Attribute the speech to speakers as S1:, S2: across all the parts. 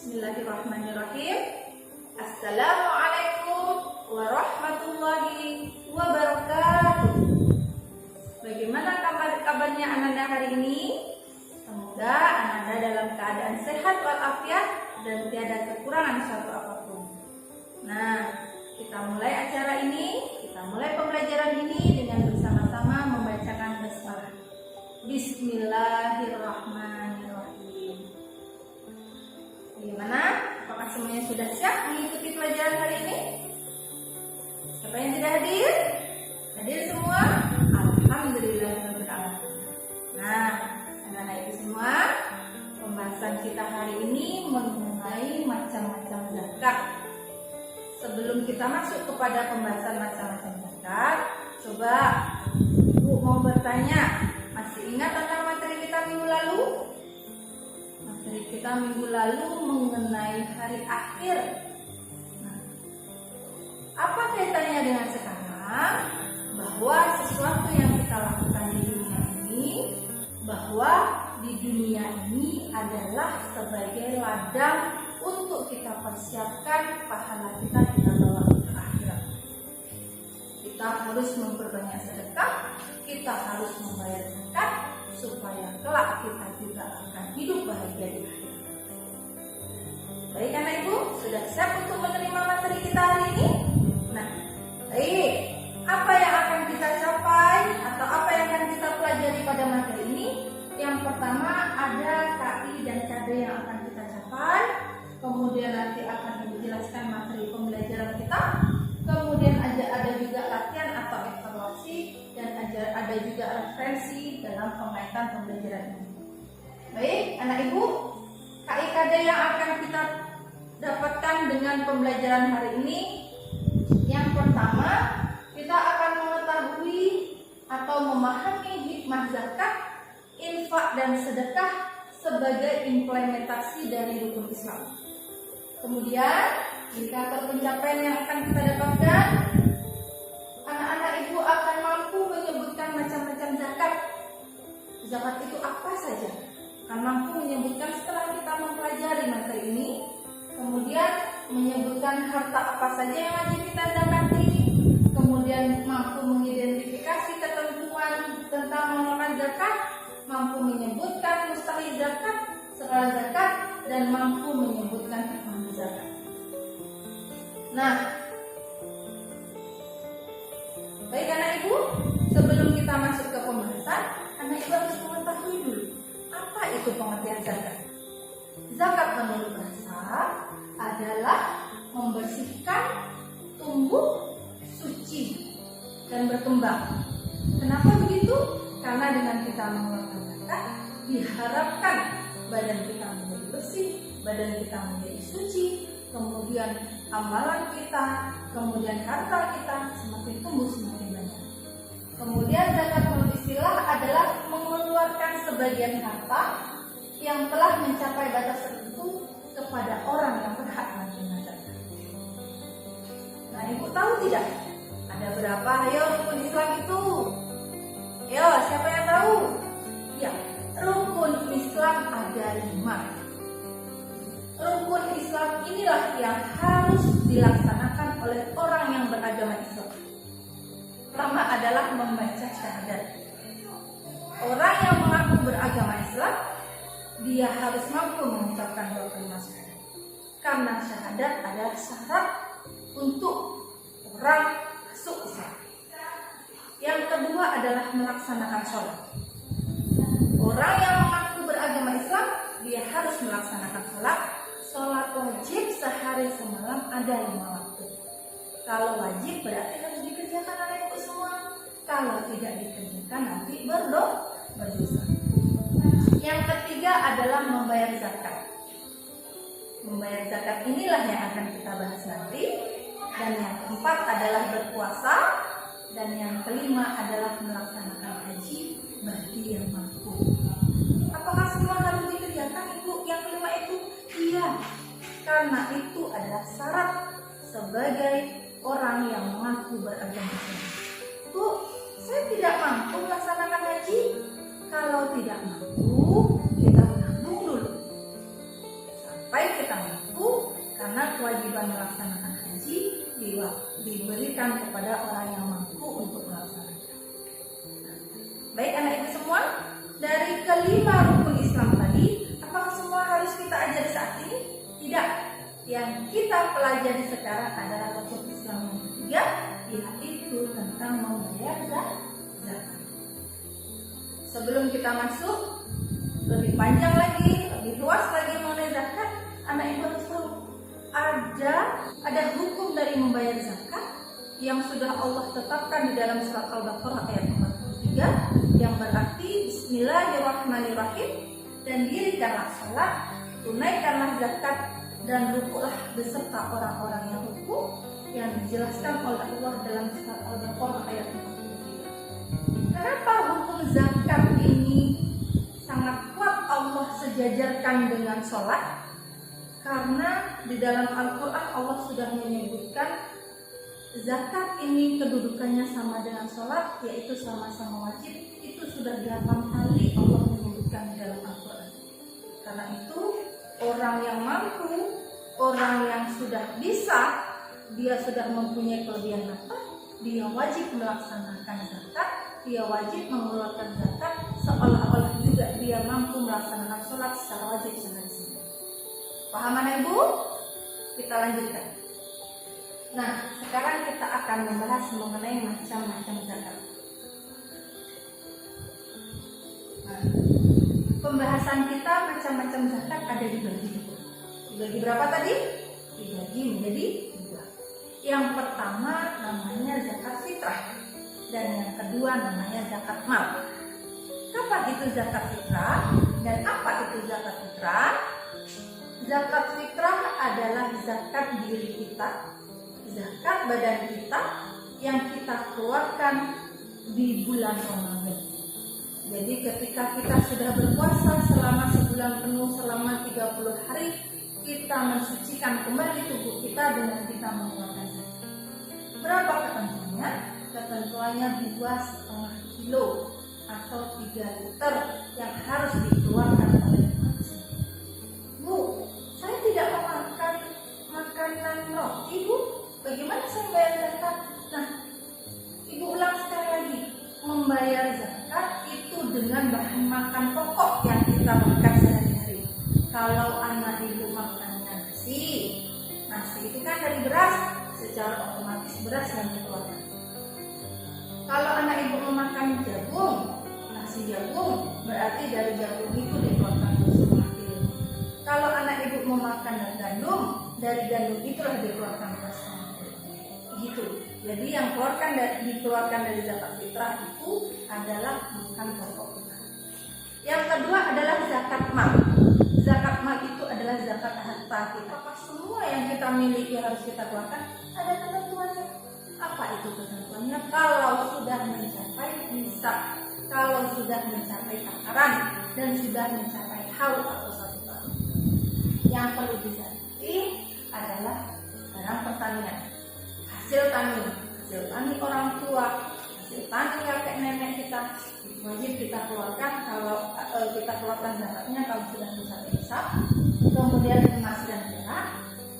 S1: Bismillahirrahmanirrahim. Assalamualaikum warahmatullahi wabarakatuh. Bagaimana kabarnya Ananda hari ini? Semoga Ananda dalam keadaan sehat walafiat dan tiada kekurangan suatu apapun. Nah, kita mulai acara ini, kita mulai pembelajaran ini dengan bersama-sama membacakan basmalah. Bismillahirrahmanirrahim. Bagaimana? Apakah semuanya sudah siap mengikuti pelajaran hari ini? Siapa yang tidak hadir? Hadir semua? Alhamdulillahirrahmanirrahim. Nah, anak-anak ibu semua, pembahasan kita hari ini mengenai macam-macam zakat. Sebelum kita masuk kepada pembahasan macam-macam zakat, coba Ibu mau bertanya, masih ingat tentang materi kita minggu lalu? Materi kita minggu lalu mengenai hari akhir. Nah, apa kaitannya dengan sekarang? Bahwa sesuatu yang kita lakukan di dunia ini, bahwa di dunia ini adalah sebagai ladang untuk kita persiapkan pahala kita bawa ke akhirat. Kita harus memperbanyak sedekah, kita harus membayar zakat supaya kelak kita juga akan hidup bahagia di akhirat. Baik anak ibu, sudah siap untuk menerima materi kita hari ini? Nah, baik. Apa yang akan kita capai atau apa yang akan kita pelajari pada materi ini? Yang pertama ada KI dan KD yang akan kita capai. Kemudian nanti akan dijelaskan materi pembelajaran kita. Kemudian ada juga latihan atau evaluasi dan ada juga referensi dalam pengaitan pembelajaran ini. Baik, anak ibu, KIKD yang akan kita dapatkan dengan pembelajaran hari ini. Yang pertama, kita akan mengetahui atau memahami hikmah zakat, infak dan sedekah sebagai implementasi dari rukun Islam. Kemudian, indikator pencapaian yang akan kita dapatkan, anak-anak ibu akan mampu menyebutkan macam-macam zakat. Zakat itu apa saja? Akan mampu menyebutkan setelah kita mempelajari materi ini. Kemudian menyebutkan harta apa saja yang wajib kita zakati. Kemudian mampu mengidentifikasi ketentuan tentang mengelola zakat, mampu menyebutkan mustahil zakat, skala zakat, dan mampu menyebutkan hikmah zakat. Nah, baik anak ibu, sebelum kita masuk ke pembahasan, anak ibu harus mengetahui dulu apa itu pengertian zakat. Zakat menurut bahasa adalah membersihkan, tumbuh, suci, dan berkembang. Kenapa begitu? Karena dengan kita mengeluarkan zakat, diharapkan badan kita menjadi bersih, badan kita menjadi suci, kemudian amalan kita, kemudian harta kita semakin tumbuh semakin banyak. Kemudian zakat menurut istilah adalah mengeluarkan sebagian harta yang telah mencapai batas tertentu kepada orang yang berhak menerima zakat. Nah, ibu tahu tidak? Ada berapa ayo rukun Islam itu? Ayo, siapa yang tahu? Ya, rukun Islam ada 5. Rukun Islam inilah yang harus dilaksanakan oleh orang yang beragama Islam. Pertama adalah membaca syahadat. Orang yang mengaku beragama Islam, dia harus mampu mengucapkan 2 kalimat syahadat. Karena syahadat adalah syarat untuk orang masuk Islam. Yang kedua adalah melaksanakan sholat. Orang yang mengaku beragama Islam, dia harus melaksanakan sholat. Sholat wajib sehari semalam ada 5 waktu. Kalau wajib berarti harus dikerjakan oleh ibu semua. Kalau tidak dikerjakan nanti berdosa. Yang ketiga adalah membayar zakat. Membayar zakat inilah yang akan kita bahas nanti. Dan yang keempat adalah berpuasa. Dan yang kelima adalah melaksanakan haji bagi yang mampu. Apakah semua harus dikerjakan ibu? Yang kelima itu? Iya, karena itu adalah syarat sebagai orang yang mengaku beragama Islam. Bu, saya tidak mampu melaksanakan haji. Kalau tidak mampu, kita menabung dulu. sampai kita mampu, karena kewajiban melaksanakan haji diberikan kepada orang yang mampu untuk melaksanakan. Baik anak ibu semua, dari kelima rukun Islam tadi, apakah semua harus kita ajari saat ini? Tidak. Yang kita pelajari sekarang adalah rukun Islam yang ketiga, yaitu tentang membayar zakat. Sebelum kita masuk lebih panjang lagi, lebih luas lagi mengenai zakat, anak ibu harus tahu ada hukum dari membayar zakat yang sudah Allah tetapkan di dalam surat Al-Baqarah ayat 43, yang berarti Bismillahirrahmanirrahim, dan dirikanlah sholat, tunaikanlah zakat, dan rukuklah beserta orang-orang yang rukuk, yang dijelaskan oleh Allah dalam surat Al-Baqarah ayat 43. Kenapa hukum zakat ini sangat kuat Allah sejajarkan dengan sholat? Karena di dalam Al-Quran Allah sudah menyebutkan zakat ini kedudukannya sama dengan sholat, yaitu sama-sama wajib. Itu sudah 8 kali Allah menyebutkan di dalam Al-Quran. Karena itu orang yang mampu, orang yang sudah bisa, dia sudah mempunyai kelebihan nafkah, dia wajib melaksanakan zakat, dia wajib mengeluarkan zakat, seolah-olah juga dia mampu melaksanakan sholat secara wajib sehari-hari. Paham anak ibu? Kita lanjutkan. Nah, sekarang kita akan membahas mengenai macam-macam zakat. Nah, pembahasan kita macam-macam zakat ada dibagi. Dibagi berapa tadi? Dibagi menjadi 2. Yang pertama namanya zakat fitrah, dan yang kedua namanya zakat mal. Apa itu zakat fitrah dan apa itu zakat fitrah? Zakat fitrah adalah zakat diri kita, zakat badan kita yang kita keluarkan di bulan Ramadan. Jadi ketika kita sudah berpuasa selama sebulan penuh, selama 30 hari, kita mensucikan kembali tubuh kita dengan kita mengeluarkan zakat. Berapa ketentuannya? Ketentuannya 2,5 kilo atau 3 liter yang harus dikeluarkan oleh manusia. Bu, saya tidak memakan makanan roti, Bu. Bagaimana saya bayar zakat? Nah, ibu ulang sekali lagi. Membayar zakat itu dengan bahan makan pokok yang kita makan sehari-hari. Kalau anak ibu makannya nasi itu kan dari beras, secara otomatis beras yang dikeluarkan. Kalau anak ibu memakan jagung, nasi jagung, berarti dari jagung itu dikeluarkan 2,5 kilo. Kalau anak ibu memakan gandum, dari gandum itulah dikeluarkan 2,5 kilo. Gitu. Jadi yang dikeluarkan dari zakat fitrah itu adalah makan pokok kita. Yang kedua adalah zakat mal. Zakat mal itu adalah zakat harta kita. Apakah semua yang kita miliki harus kita keluarkan? Ada ketentuannya. Apa itu ketentuannya? Kalau sudah mencapai nisab, kalau sudah mencapai takaran, dan sudah mencapai haul atau 1 tahun. Yang perlu dihati adalah barang pertanian, hasil tani orang tua, hasil tani kakek nenek kita, wajib kita keluarkan. Kalau kita keluarkan zakatnya kalau sudah mencapai nisab. Kemudian emas dan perak,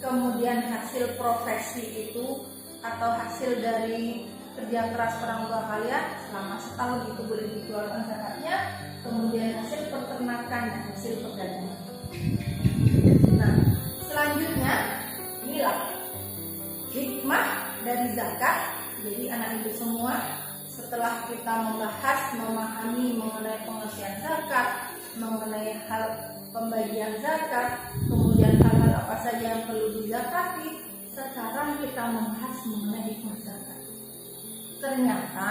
S1: kemudian hasil profesi itu atau hasil dari kerja keras orang tua kalian selama setahun itu boleh dikeluarkan zakatnya. Kemudian hasil peternakan dan hasil perdagangan. Nah, selanjutnya inilah hikmah dari zakat. Jadi anak ibu semua, setelah kita membahas, memahami mengenai pengertian zakat, mengenai hal pembagian zakat, kemudian hal-hal apa saja yang perlu dizakati, sekarang kita membahas mengenai hikmah zakat. Ternyata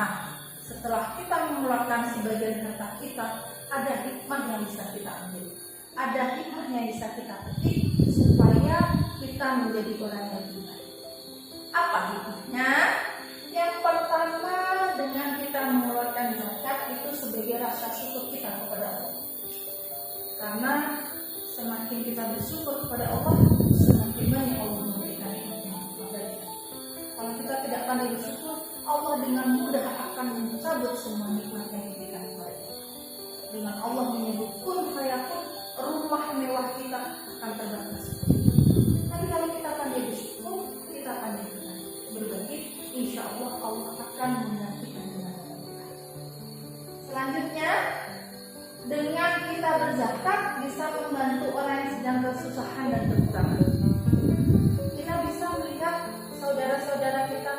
S1: setelah kita mengeluarkan sebagian harta kita, ada hikmah yang bisa kita ambil, ada hikmah yang bisa kita petik supaya kita menjadi orang yang lebih baik. Apa hikmahnya? Yang pertama, dengan kita mengeluarkan zakat itu sebagai rasa syukur kita kepada Allah. Karena semakin kita bersyukur kepada Allah, semakin banyak Allah memberikan nikmatnya kepada kita. Kalau kita tidak pandai bersyukur, Allah dengan mudah akan mencabut semua nikmat yang diberikan kepada kita. Dengan Allah menyebut kun fayakun, rumah mewah kita akan terbatas. Tapi kalau kita pandai bersyukur, kita pandai berbagi, insya Allah Allah akan menggantikan dengan kita. Selanjutnya, dengan kita berzakat bisa membantu orang yang sedang kesusahan dan kekurangan. Kita bisa melihat saudara-saudara kita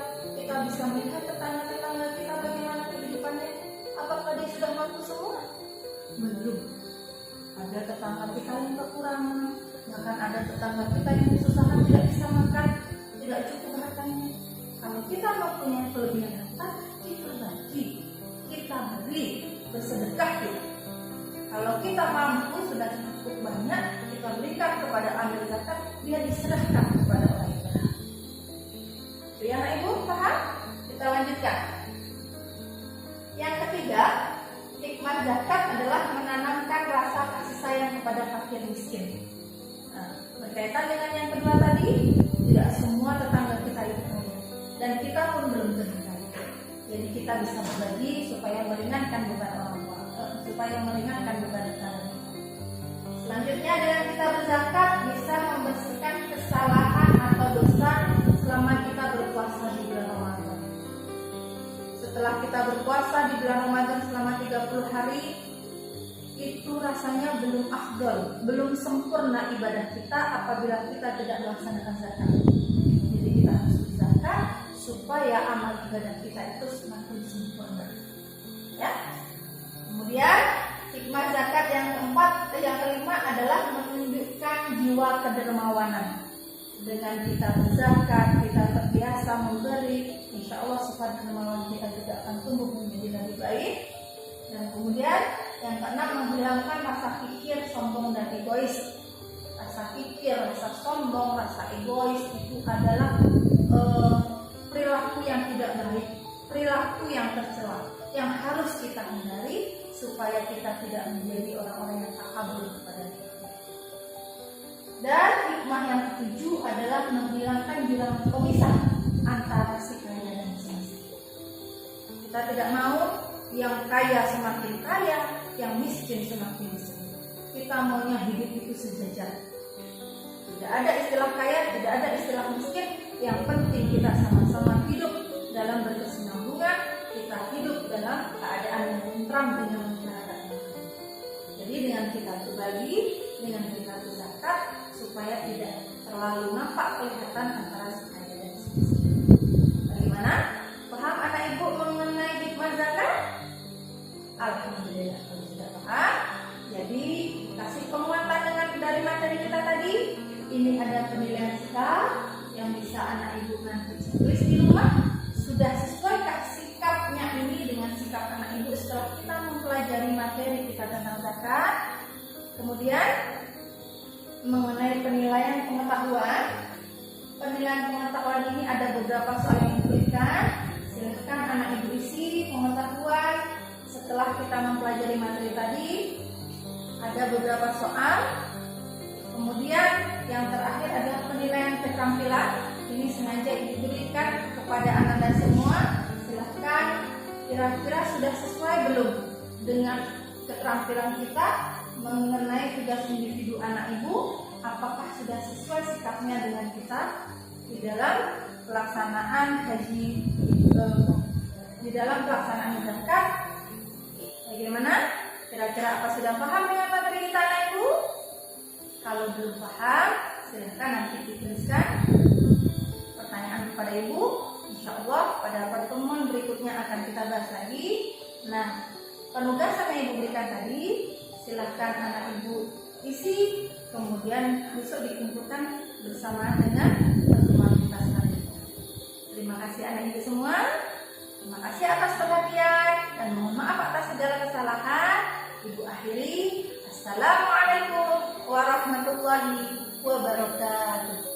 S1: bisa melihat tetangga-tetangga kita bagaimana kehidupannya. Apakah dia sudah mampu semua? Belum. Ada tetangga kita yang kekurangan, bahkan ada tetangga kita yang kesusahan tidak bisa makan, tidak cukup hartanya. Kalau kita mempunyai kelebihan harta, kita bagi, kita beri, bersedekah kita. Kalau kita mampu sudah cukup banyak, kita berikan kepada amil zakat, dia diserahkan kepada orang yang berhak. Itu ya anak ibu, paham? Kita lanjutkan. Yang ketiga, hikmah zakat adalah menanamkan rasa kasih sayang kepada fakir miskin. Nah, berkaitan dengan yang kedua tadi, tidak semua tetangga kita itu kaya, dan kita pun belum tentu kaya. Jadi kita bisa berbagi supaya meringankan beban orang tua, supaya meringankan beban tetangga. Selanjutnya, dengan kita berzakat bisa membersihkan kesalahan atau dosa selama kita berpuasa di bulan Ramadan. Setelah kita berpuasa di bulan Ramadan selama 30 hari, itu rasanya belum afdol, belum sempurna ibadah kita apabila kita tidak melaksanakan zakat. Jadi kita harus berzakat supaya amal ibadah kita itu semakin sempurna. Ya. Kemudian hikmah zakat yang kelima adalah menunjukkan jiwa kedermawanan. Dengan kita berzakat, kita terbiasa memberi, insya Allah sifat kedermawanan kita juga akan tumbuh menjadi lebih baik. Dan kemudian yang keenam, menghilangkan rasa kikir, sombong dan egois. Rasa kikir, rasa sombong, rasa egois itu adalah perilaku yang tidak baik, perilaku yang tercela, yang harus kita hindari supaya kita tidak menjadi orang-orang yang takabur kepada kita. Dan hikmah yang ketujuh adalah menghilangkan jurang pemisah antara si kaya dan si miskin. Kita tidak mau yang kaya semakin kaya, yang miskin semakin miskin. Kita maunya hidup itu sejajar. Tidak ada istilah kaya, tidak ada istilah miskin. Yang penting kita sama-sama hidup dalam berkesinambungan. Kita hidup dalam keadaan yang tentram dengan masyarakat. Jadi dengan kita berbagi, dengan kita berzakat, supaya tidak terlalu nampak kelihatan antara si kaya dan si miskin. Bagaimana? Paham anak ibu mengenai hikmah zakat? Alhamdulillah kalau sudah paham. Jadi kasih penguatan dari materi kita tadi. Ini ada penilaian sikap yang bisa anak ibu nanti tulis di rumah. Sudah sesuaikah sikapnya ini dengan sikap anak ibu setelah kita mempelajari materi kita tentang zakat? Kemudian mengenai penilaian pengetahuan. Penilaian pengetahuan ini ada beberapa soal yang diberikan. Silakan anak ibu isi pengetahuan. Setelah kita mempelajari materi tadi, ada beberapa soal. Kemudian yang terakhir adalah penilaian keterampilan. Ini sengaja diberikan kepada anak-anak semua. Silahkan, kira-kira sudah sesuai belum dengan keterampilan kita mengenai tugas individu anak ibu? Apakah sudah sesuai sikapnya dengan kita di dalam pelaksanaan haji, di dalam pelaksanaan zakat? Bagaimana? Kira-kira apa sudah paham dengan materi kita anak ibu? Kalau belum paham, silahkan nanti dituliskan pertanyaan kepada ibu. Insya Allah pada pertemuan berikutnya akan kita bahas lagi. Nah, penugasan yang ibu berikan tadi, silahkan anak ibu isi, kemudian besok dikumpulkan bersama dengan pertemuan kita selanjutnya. Terima kasih anak ibu semua. Terima kasih atas perhatian dan mohon maaf atas segala kesalahan. Ibu akhiri. Assalamualaikum warahmatullahi wabarakatuh.